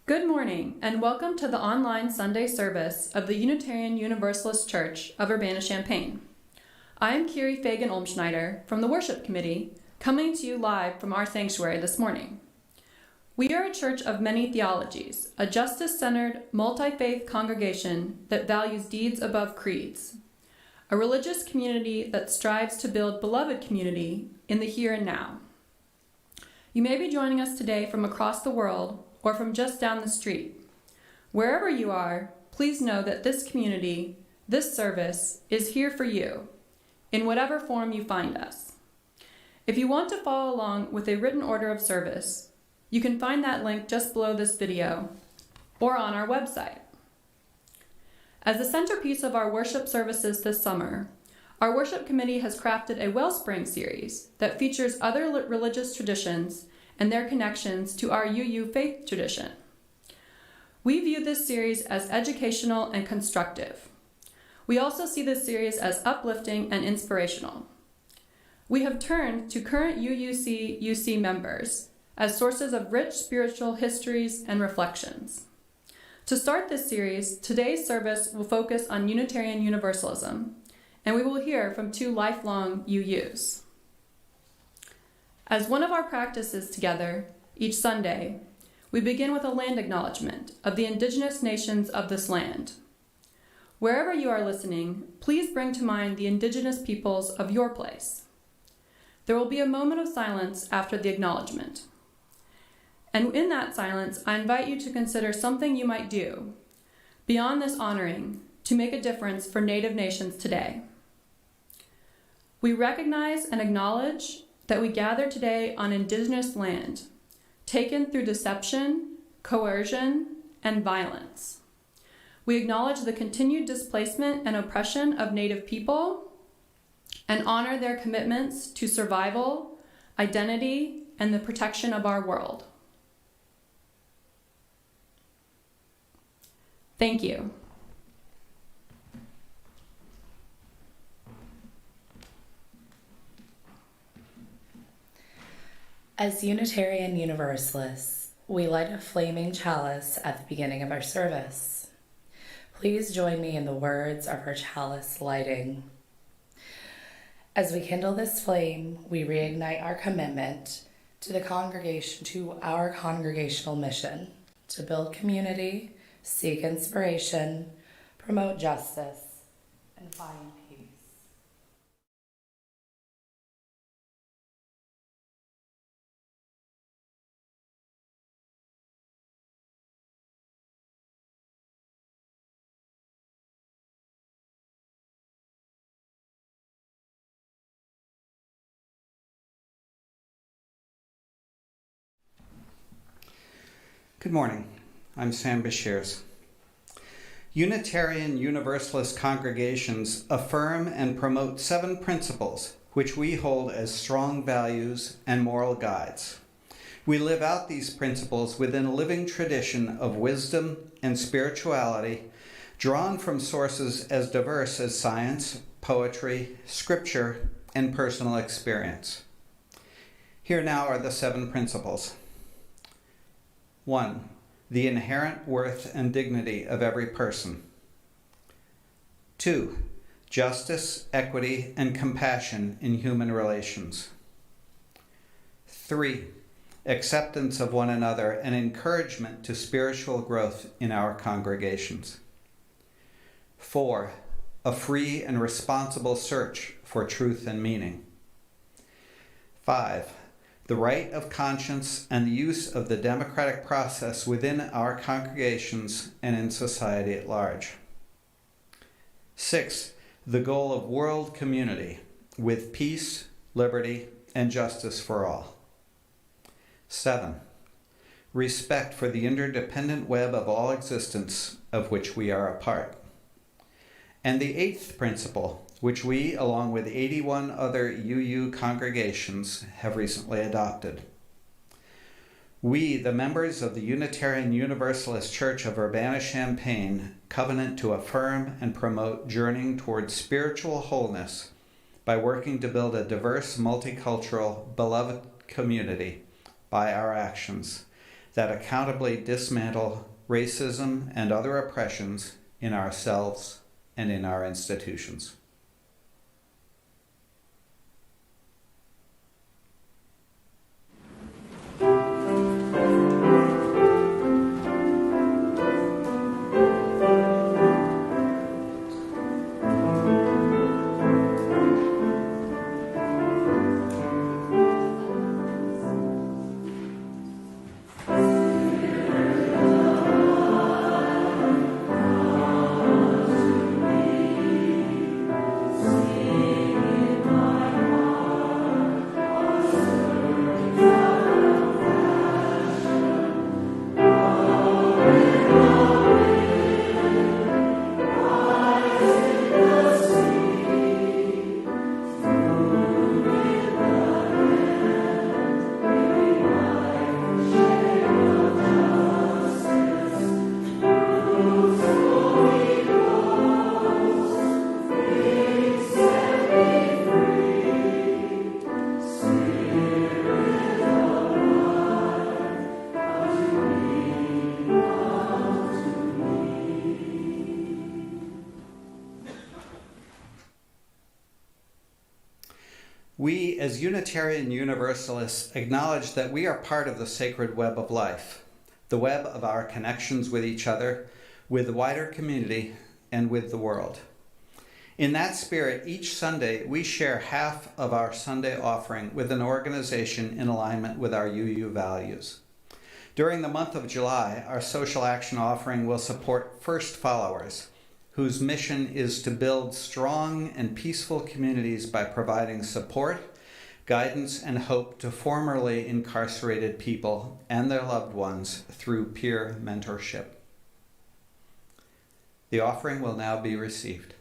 Good morning, and welcome to the online Sunday service of the Unitarian Universalist Church of Urbana-Champaign. I am Kiri Fagan-Olmschneider from the Worship Committee, coming to you live from our sanctuary this morning. We are a church of many theologies, a justice-centered, multi-faith congregation that values deeds above creeds, a religious community that strives to build beloved community in the here and now. You may be joining us today from across the world or from just down the street. Wherever you are, please know that this community, this service, is here for you, in whatever form you find us. If you want to follow along with a written order of service, you can find that link just below this video or on our website. As the centerpiece of our worship services this summer, our worship committee has crafted a Wellspring series that features other religious traditions and their connections to our UU faith tradition. We view this series as educational and constructive. We also see this series as uplifting and inspirational. We have turned to current UC members as sources of rich spiritual histories and reflections. To start this series, today's service will focus on Unitarian Universalism, and we will hear from two lifelong UUs. As one of our practices together, each Sunday, we begin with a land acknowledgement of the indigenous nations of this land. Wherever you are listening, please bring to mind the indigenous peoples of your place. There will be a moment of silence after the acknowledgement. And in that silence, I invite you to consider something you might do, beyond this honoring, to make a difference for Native nations today. We recognize and acknowledge that we gather today on indigenous land, taken through deception, coercion, and violence. We acknowledge the continued displacement and oppression of Native people and honor their commitments to survival, identity, and the protection of our world. Thank you. As Unitarian Universalists, we light a flaming chalice at the beginning of our service. Please join me in the words of our chalice lighting. As we kindle this flame, we reignite our commitment to our congregational mission, to build community, seek inspiration, promote justice, and find peace. Good morning. I'm Sam Bashirs. Unitarian Universalist congregations affirm and promote 7 principles which we hold as strong values and moral guides. We live out these principles within a living tradition of wisdom and spirituality drawn from sources as diverse as science, poetry, scripture, and personal experience. Here now are the 7 principles. 1. The inherent worth and dignity of every person. 2. Justice, equity, and compassion in human relations. 3. Acceptance of one another and encouragement to spiritual growth in our congregations. 4. A free and responsible search for truth and meaning. 5. The right of conscience and the use of the democratic process within our congregations and in society at large. 6. The goal of world community with peace, liberty, and justice for all. 7. Respect for the interdependent web of all existence of which we are a part. And the 8th principle, which we, along with 81 other UU congregations, have recently adopted. We, the members of the Unitarian Universalist Church of Urbana-Champaign, covenant to affirm and promote journeying towards spiritual wholeness by working to build a diverse, multicultural, beloved community by our actions that accountably dismantle racism and other oppressions in ourselves and in our institutions. We, as Unitarian Universalists, acknowledge that we are part of the sacred web of life, the web of our connections with each other, with the wider community, and with the world. In that spirit, each Sunday, we share half of our Sunday offering with an organization in alignment with our UU values. During the month of July, our social action offering will support First Followers, whose mission is to build strong and peaceful communities by providing support, guidance, and hope to formerly incarcerated people and their loved ones through peer mentorship. The offering will now be received.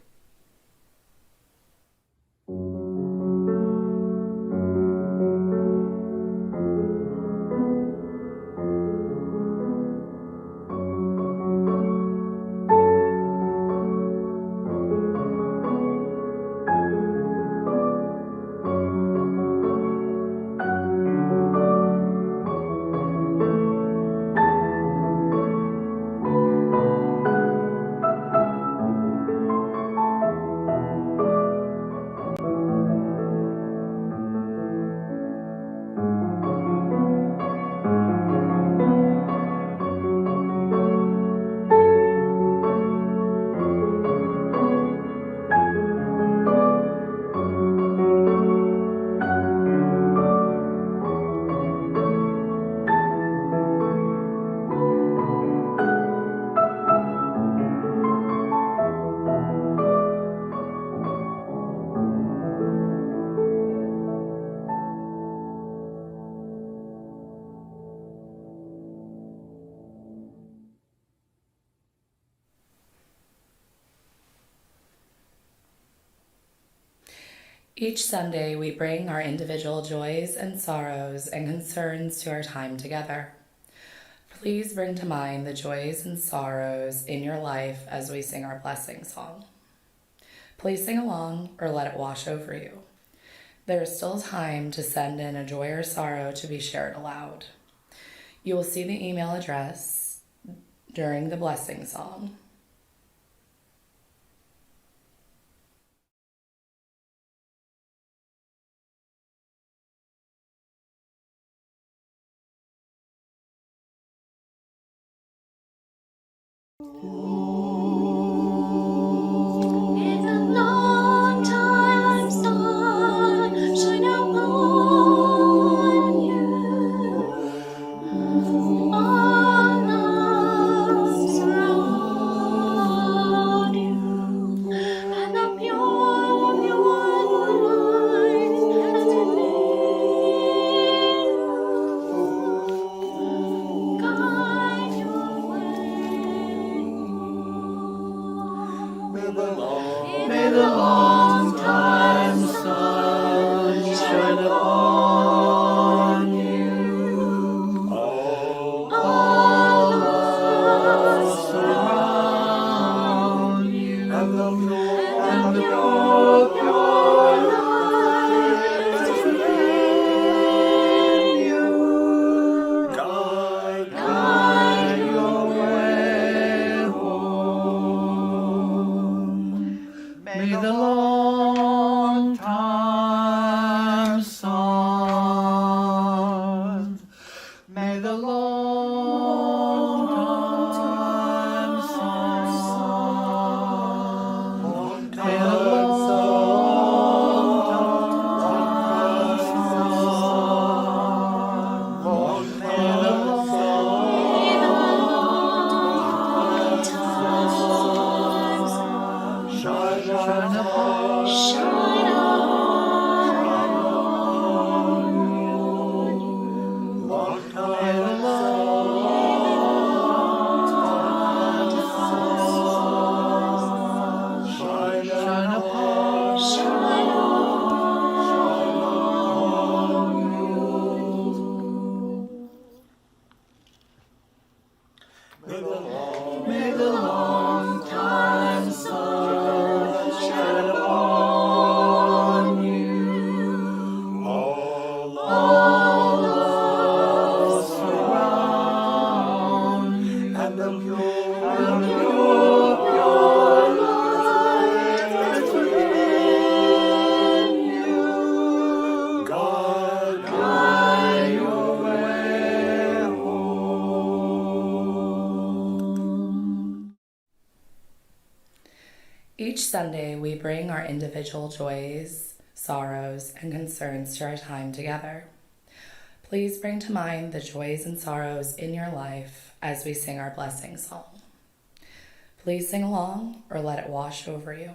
Each Sunday, we bring our individual joys and sorrows and concerns to our time together. Please bring to mind the joys and sorrows in your life as we sing our blessing song. Please sing along or let it wash over you. There is still time to send in a joy or sorrow to be shared aloud. You will see the email address during the blessing song. May the long time sun shine upon you. All us around you, and the pure light that's within you. Guide your way home. May the long time sun, may the long time sun, may the long time sun, may the long time shine upon May the long time sun shine upon you. All us around you, and the pure light that's within you. Guide your way home. Each Sunday, we bring our individual joys, sorrows, and concerns to our time together. Please bring to mind the joys and sorrows in your life as we sing our blessing song. Please sing along or let it wash over you.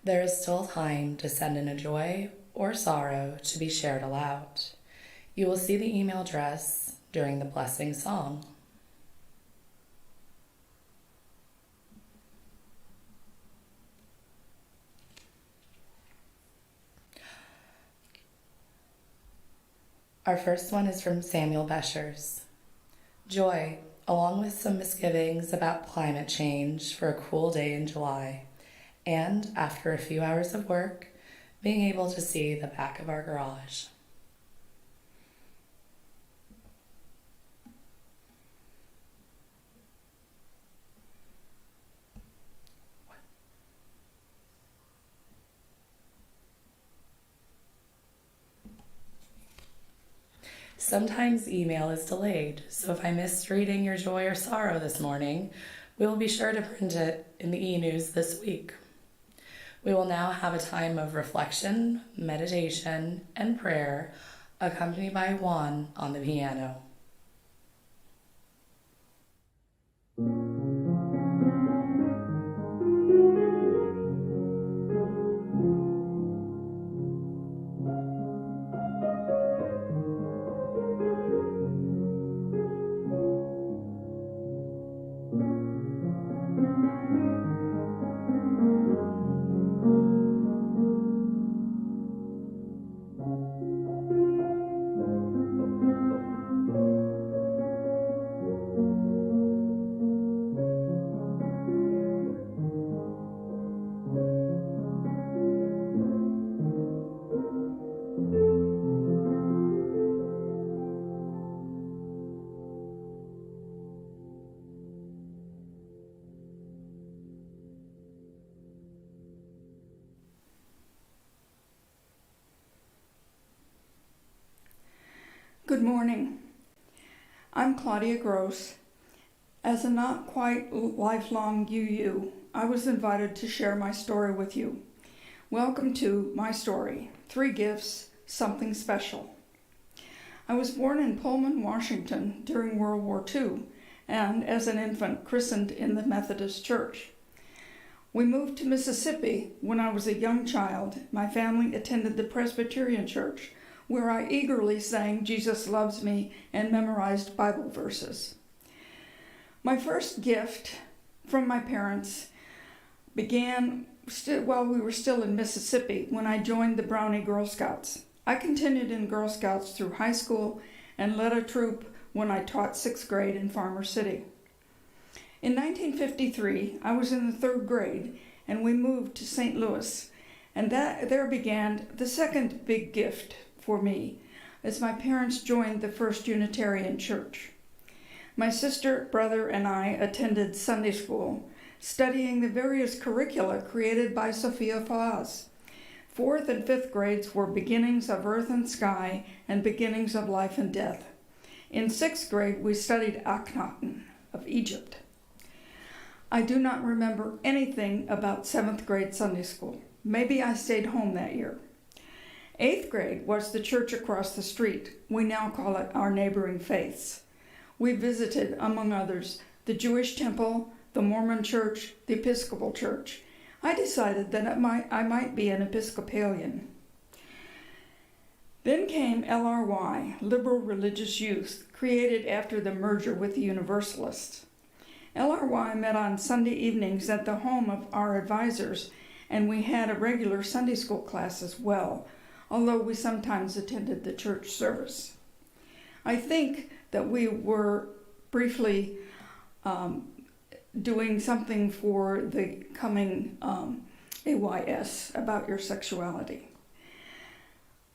There is still time to send in a joy or sorrow to be shared aloud. You will see the email address during the blessing song. Our first one is from Samuel Beschers. Joy, along with some misgivings about climate change for a cool day in July, and after a few hours of work, being able to see the back of our garage. Sometimes email is delayed, so if I missed reading your joy or sorrow this morning, we will be sure to print it in the e-news this week. We will now have a time of reflection, meditation, and prayer, accompanied by Juan on the piano. Good morning. I'm Claudia Gross. As a not quite lifelong UU, I was invited to share my story with you. Welcome to my story, 3 Gifts, Something Special. I was born in Pullman, Washington during World War II, and as an infant christened in the Methodist Church. We moved to Mississippi when I was a young child. My family attended the Presbyterian Church, where I eagerly sang "Jesus Loves Me" and memorized Bible verses. My first gift from my parents began while we were still in Mississippi when I joined the Brownie Girl Scouts. I continued in Girl Scouts through high school and led a troop when I taught 6th grade in Farmer City. In 1953, I was in the 3rd grade and we moved to St. Louis, and there began the second big gift for me as my parents joined the First Unitarian Church. My sister, brother, and I attended Sunday school, studying the various curricula created by Sophia Fawaz. 4th and 5th grades were Beginnings of Earth and Sky and Beginnings of Life and Death. In 6th grade, we studied Akhenaten of Egypt. I do not remember anything about 7th grade Sunday school. Maybe I stayed home that year. 8th grade was the church across the street. We now call it our neighboring faiths. We visited, among others, the Jewish temple, the Mormon church, the Episcopal church. I decided that I might be an Episcopalian. Then came LRY, Liberal Religious Youth, created after the merger with the Universalists. LRY met on Sunday evenings at the home of our advisors, and we had a regular Sunday school class as well, although we sometimes attended the church service. I think that we were briefly doing something for the coming AYS about your sexuality.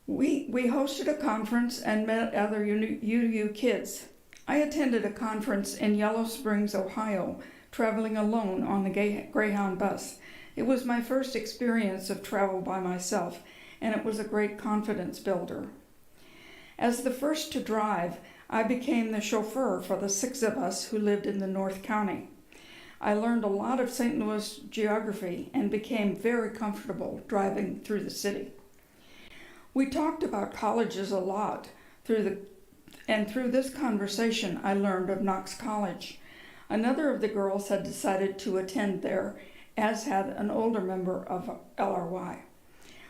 We hosted a conference and met other UU kids. I attended a conference in Yellow Springs, Ohio, traveling alone on the Greyhound bus. It was my first experience of travel by myself, and it was a great confidence builder. As the first to drive, I became the chauffeur for the 6 of us who lived in the North County. I learned a lot of St. Louis geography and became very comfortable driving through the city. We talked about colleges a lot, and through this conversation I learned of Knox College. Another of the girls had decided to attend there, as had an older member of LRY.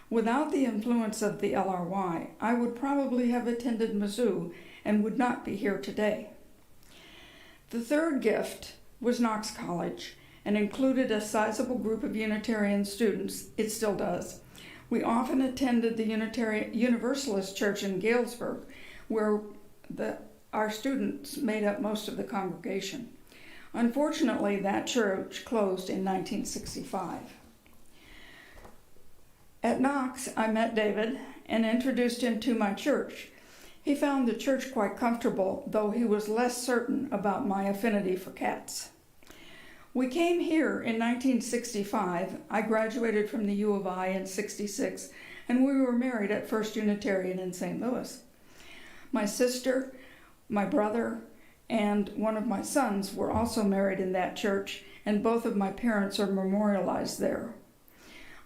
Without the influence of the LRY, I would probably have attended Mizzou and would not be here today. The third gift was Knox College and included a sizable group of Unitarian students. It still does. We often attended the Unitarian Universalist Church in Galesburg, where our students made up most of the congregation. Unfortunately, that church closed in 1965. At Knox, I met David and introduced him to my church. He found the church quite comfortable, though he was less certain about my affinity for cats. We came here in 1965. I graduated from the U of I in '66, and we were married at First Unitarian in St. Louis. My sister, my brother, and one of my sons were also married in that church, and both of my parents are memorialized there.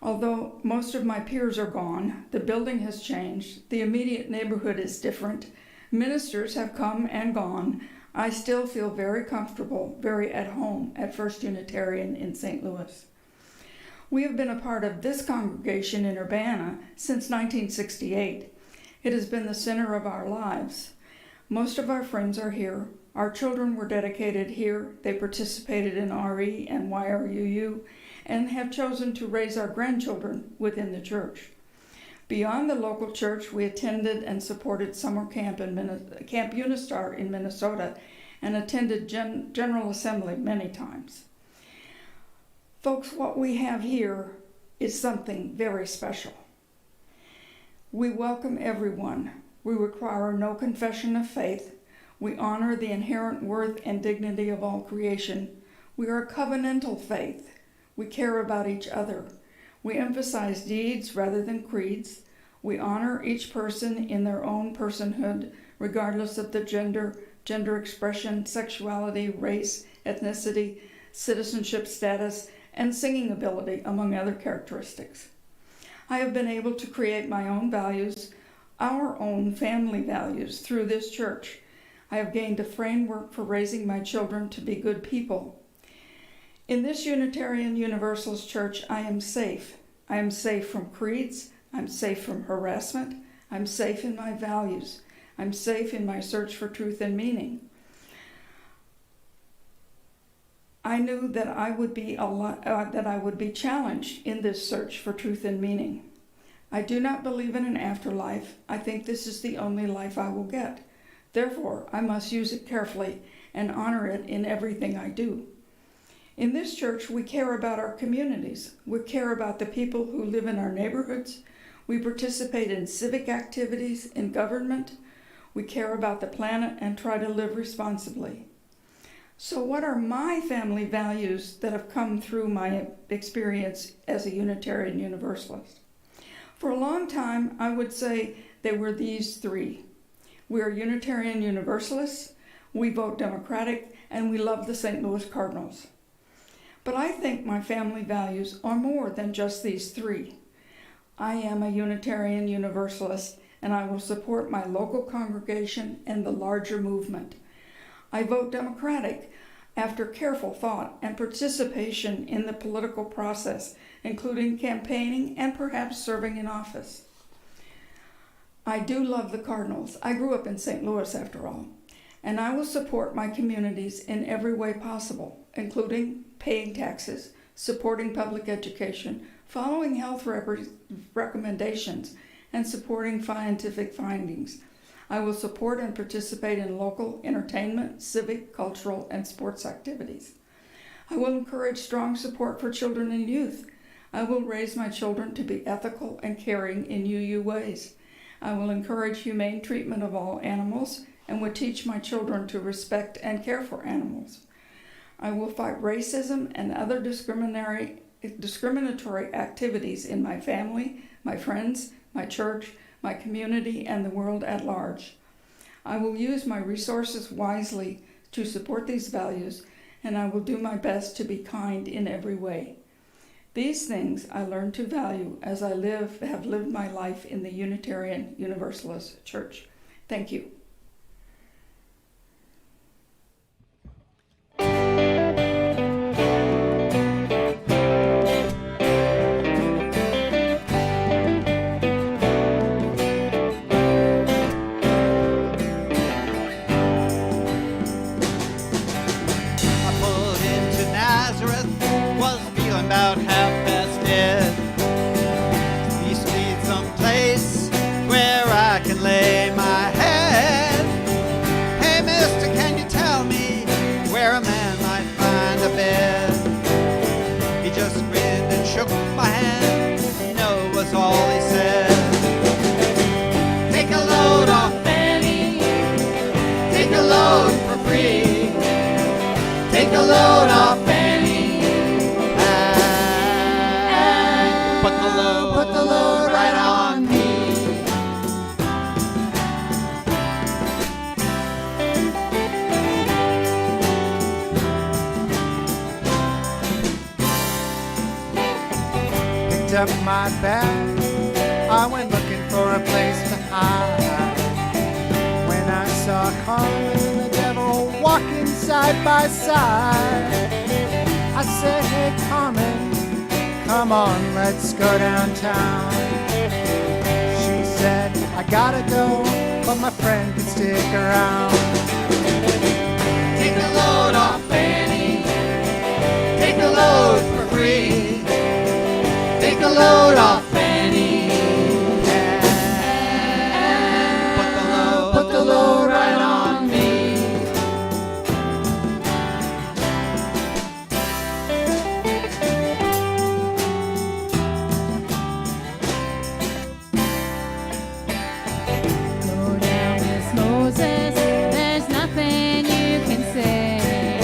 Although most of my peers are gone, the building has changed, the immediate neighborhood is different, ministers have come and gone, I still feel very comfortable, very at home at First Unitarian in St. Louis. We have been a part of this congregation in Urbana since 1968. It has been the center of our lives. Most of our friends are here. Our children were dedicated here. They participated in RE and YRUU and have chosen to raise our grandchildren within the church. Beyond the local church, we attended and supported summer camp Camp Unistar in Minnesota and attended General Assembly many times. Folks, what we have here is something very special. We welcome everyone. We require no confession of faith. We honor the inherent worth and dignity of all creation. We are a covenantal faith. We care about each other. We emphasize deeds rather than creeds. We honor each person in their own personhood, regardless of the gender expression, sexuality, race, ethnicity, citizenship status, and singing ability, among other characteristics. I have been able to create my own values, our own family values, through this church. I have gained a framework for raising my children to be good people. In this Unitarian Universalist church, I am safe. I am safe from creeds. I'm safe from harassment. I'm safe in my values. I'm safe in my search for truth and meaning. I knew that I would be challenged in this search for truth and meaning. I do not believe in an afterlife. I think this is the only life I will get. Therefore, I must use it carefully and honor it in everything I do. In this church, we care about our communities. We care about the people who live in our neighborhoods. We participate in civic activities, in government. We care about the planet and try to live responsibly. So what are my family values that have come through my experience as a Unitarian Universalist? For a long time, I would say they were these three. We are Unitarian Universalists, we vote Democratic, and we love the St. Louis Cardinals. But I think my family values are more than just these three. I am a Unitarian Universalist, and I will support my local congregation and the larger movement. I vote Democratic after careful thought and participation in the political process, including campaigning and perhaps serving in office. I do love the Cardinals. I grew up in St. Louis, after all, and I will support my communities in every way possible, including paying taxes, supporting public education, following health recommendations, and supporting scientific findings. I will support and participate in local entertainment, civic, cultural, and sports activities. I will encourage strong support for children and youth. I will raise my children to be ethical and caring in UU ways. I will encourage humane treatment of all animals and will teach my children to respect and care for animals. I will fight racism and other discriminatory activities in my family, my friends, my church, my community, and the world at large. I will use my resources wisely to support these values, and I will do my best to be kind in every way. These things I learned to value as I have lived my life in the Unitarian Universalist Church. Thank you. About half past dead. East needs some place where I can lay my head. Hey mister, can you tell me where a man might find a bed? He just grinned and shook my hand. No was all he said. Take a load off Fanny. Take a load for free. Take a load off Fanny. Put the load right on me. Picked up my bag, I went looking for a place to hide. When I saw Carmen and the devil walking side by side, I said, hey Carmen, come on, let's go downtown. She said, I gotta go, but my friend can stick around. Take a load off Fanny. Take a load for free. Take a load off Fanny. And put the load right on me. There's nothing you can say.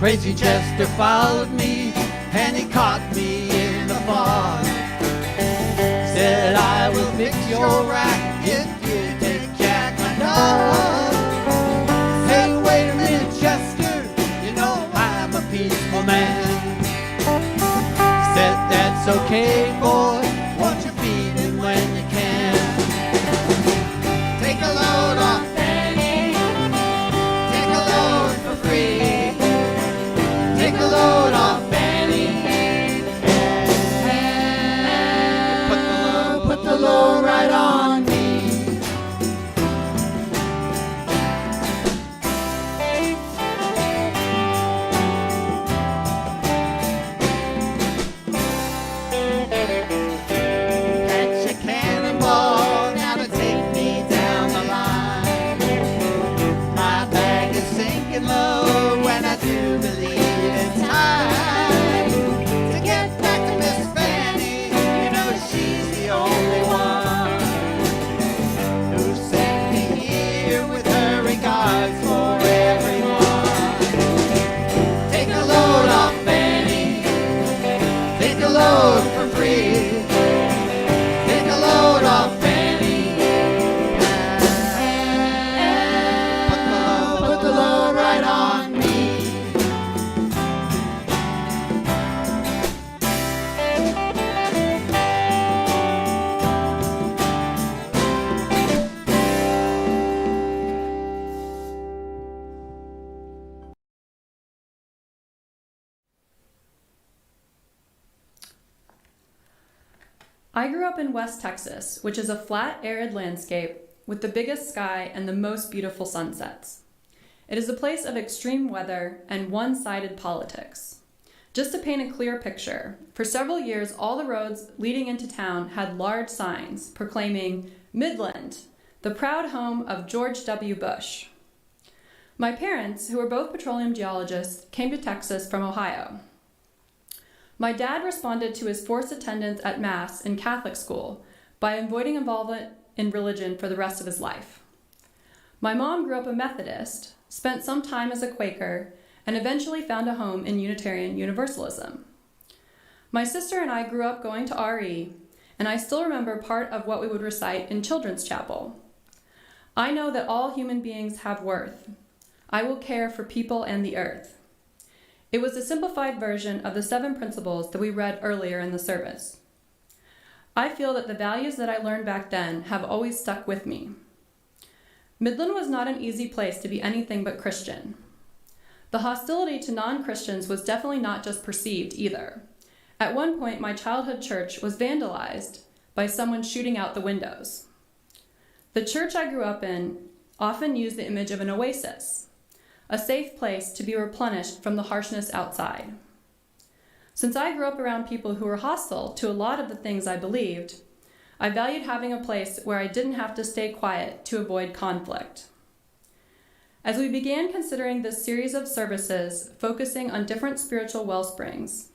Crazy Chester followed me, and he caught me in the fog. Said, I will fix your rack if you take Jack my dog. Say, wait a minute, Chester, you know I'm a peaceful man. Said, that's okay, boy, won't you feed him when you can. Take a load off Fanny, take a load for free. Take a load off Fanny, and put the load right on me. Catch a cannonball now to take me down the line. My bag is sinking low when I do believe it's time to get back to Miss Fanny. You know she's the only one who sent me here with her regards for everyone. Take a load off Fanny, take a load for free. Take a load off Fanny, and put the load right on me. I grew up in West Texas, which is a flat, arid landscape with the biggest sky and the most beautiful sunsets. It is a place of extreme weather and one-sided politics. Just to paint a clear picture, for several years all the roads leading into town had large signs proclaiming Midland, the proud home of George W. Bush. My parents, who were both petroleum geologists, came to Texas from Ohio. My dad responded to his forced attendance at Mass in Catholic school by avoiding involvement in religion for the rest of his life. My mom grew up a Methodist, spent some time as a Quaker, and eventually found a home in Unitarian Universalism. My sister and I grew up going to RE, and I still remember part of what we would recite in children's chapel. I know that all human beings have worth. I will care for people and the earth. It was a simplified version of the 7 principles that we read earlier in the service. I feel that the values that I learned back then have always stuck with me. Midland was not an easy place to be anything but Christian. The hostility to non-Christians was definitely not just perceived either. At one point, my childhood church was vandalized by someone shooting out the windows. The church I grew up in often used the image of an oasis, a safe place to be replenished from the harshness outside. Since I grew up around people who were hostile to a lot of the things I believed, I valued having a place where I didn't have to stay quiet to avoid conflict. As we began considering this series of services focusing on different spiritual wellsprings,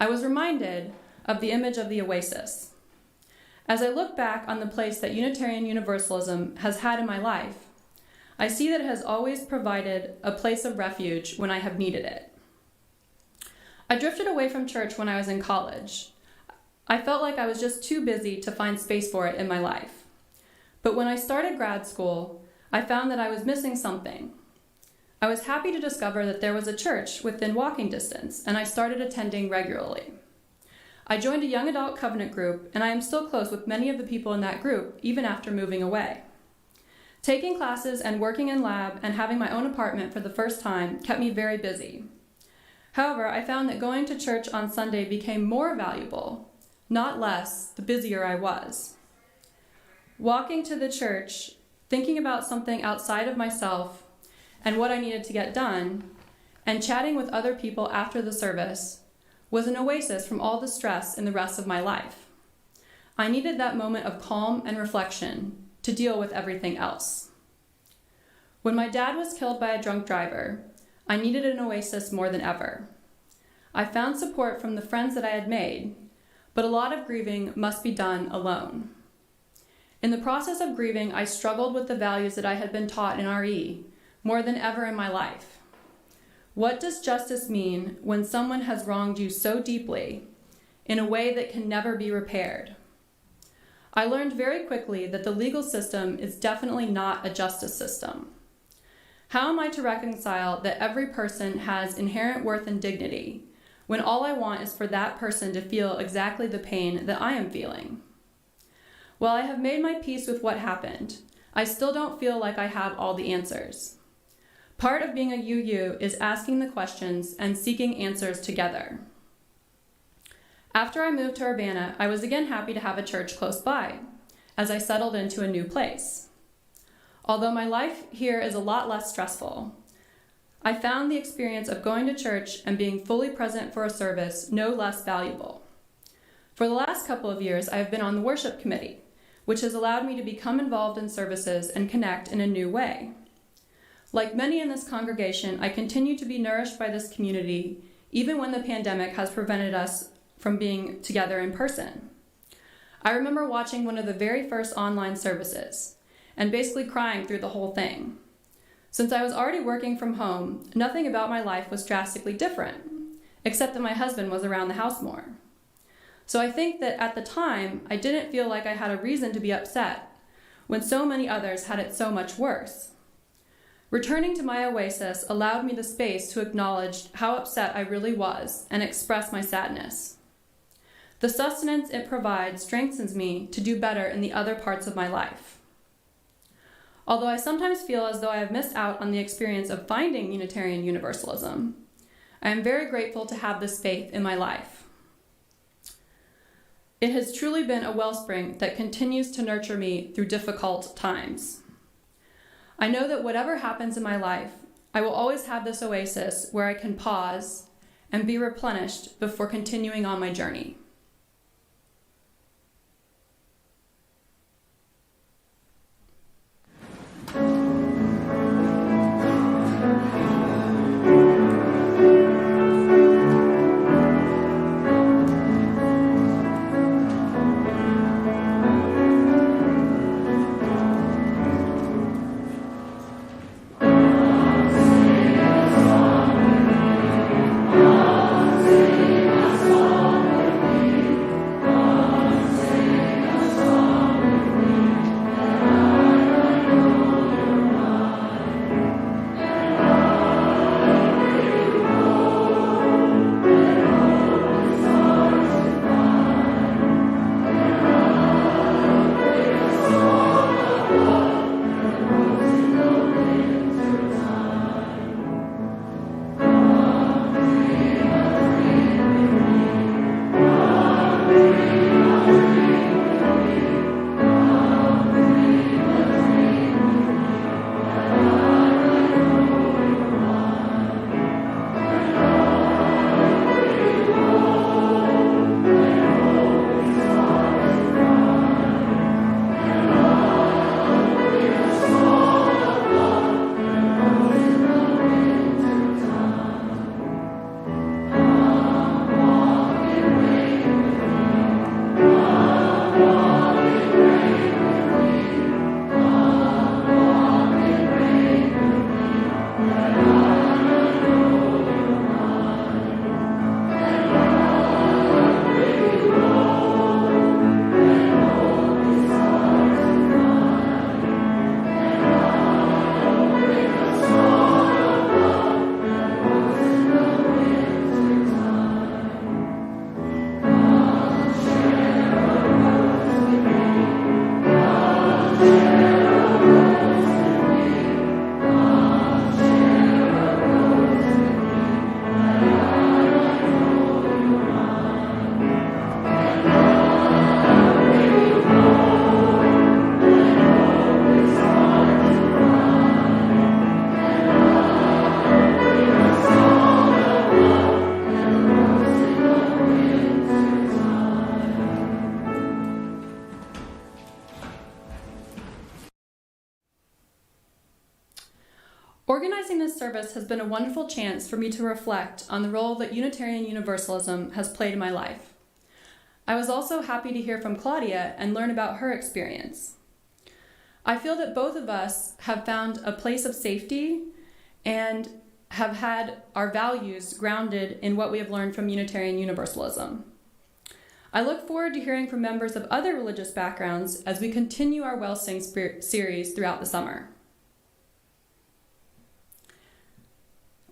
I was reminded of the image of the oasis. As I look back on the place that Unitarian Universalism has had in my life, I see that it has always provided a place of refuge when I have needed it. I drifted away from church when I was in college. I felt like I was just too busy to find space for it in my life. But when I started grad school, I found that I was missing something. I was happy to discover that there was a church within walking distance, and I started attending regularly. I joined a young adult covenant group, and I am still close with many of the people in that group, even after moving away. Taking classes and working in lab and having my own apartment for the first time kept me very busy. However, I found that going to church on Sunday became more valuable, not less, the busier I was. Walking to the church, thinking about something outside of myself and what I needed to get done, and chatting with other people after the service was an oasis from all the stress in the rest of my life. I needed that moment of calm and reflection to deal with everything else. When my dad was killed by a drunk driver, I needed an oasis more than ever. I found support from the friends that I had made, but a lot of grieving must be done alone. In the process of grieving, I struggled with the values that I had been taught in RE more than ever in my life. What does justice mean when someone has wronged you so deeply in a way that can never be repaired? I learned very quickly that the legal system is definitely not a justice system. How am I to reconcile that every person has inherent worth and dignity when all I want is for that person to feel exactly the pain that I am feeling? While I have made my peace with what happened, I still don't feel like I have all the answers. Part of being a UU is asking the questions and seeking answers together. After I moved to Urbana, I was again happy to have a church close by as I settled into a new place. Although my life here is a lot less stressful, I found the experience of going to church and being fully present for a service no less valuable. For the last couple of years, I have been on the worship committee, which has allowed me to become involved in services and connect in a new way. Like many in this congregation, I continue to be nourished by this community, even when the pandemic has prevented us from being together in person. I remember watching one of the very first online services and basically crying through the whole thing. Since I was already working from home, nothing about my life was drastically different, except that my husband was around the house more. So I think that at the time, I didn't feel like I had a reason to be upset when so many others had it so much worse. Returning to my oasis allowed me the space to acknowledge how upset I really was and express my sadness. The sustenance it provides strengthens me to do better in the other parts of my life. Although I sometimes feel as though I have missed out on the experience of finding Unitarian Universalism, I am very grateful to have this faith in my life. It has truly been a wellspring that continues to nurture me through difficult times. I know that whatever happens in my life, I will always have this oasis where I can pause and be replenished before continuing on my journey. Organizing this service has been a wonderful chance for me to reflect on the role that Unitarian Universalism has played in my life. I was also happy to hear from Claudia and learn about her experience. I feel that both of us have found a place of safety and have had our values grounded in what we have learned from Unitarian Universalism. I look forward to hearing from members of other religious backgrounds as we continue our Wellspring series throughout the summer.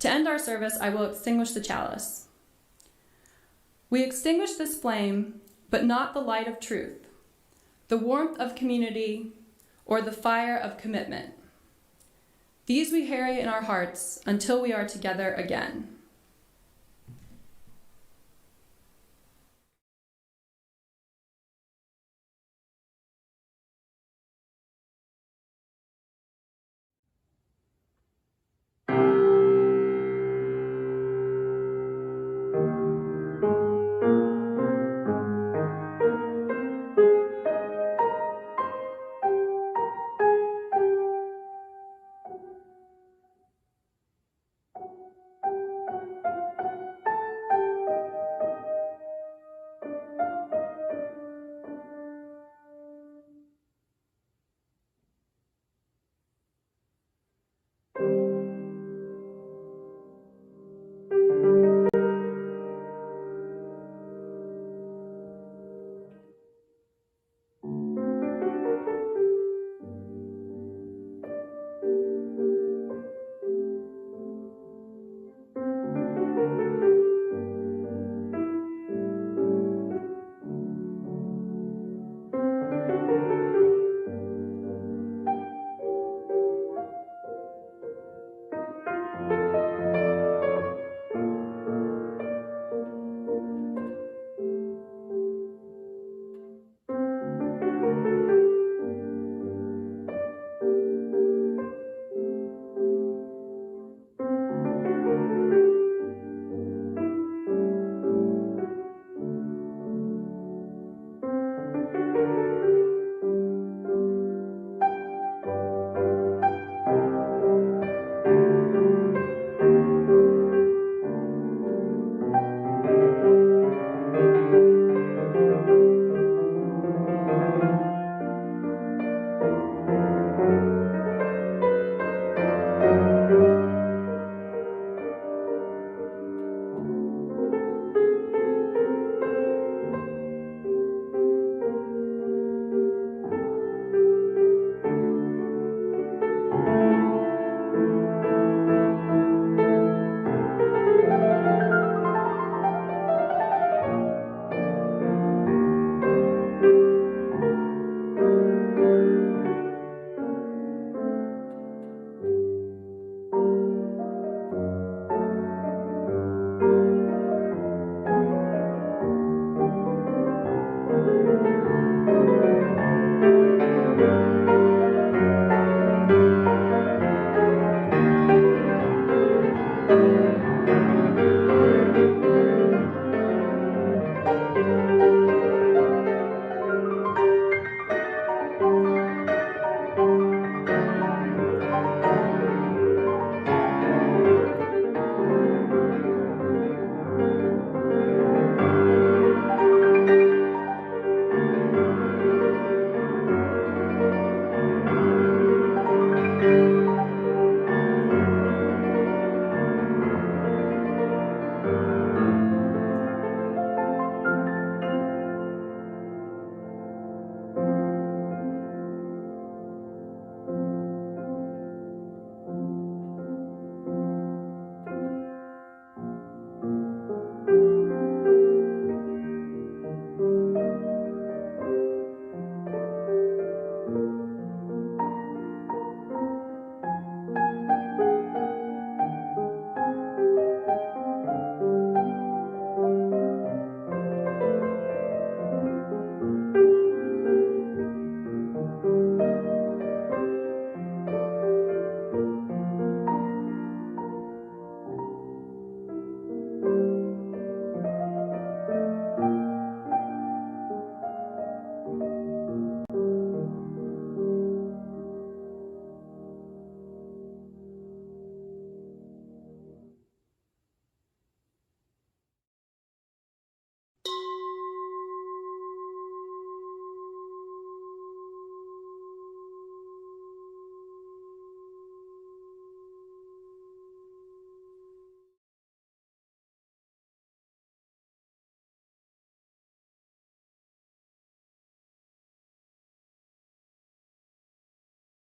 To end our service, I will extinguish the chalice. We extinguish this flame, but not the light of truth, the warmth of community, or the fire of commitment. These we carry in our hearts until we are together again.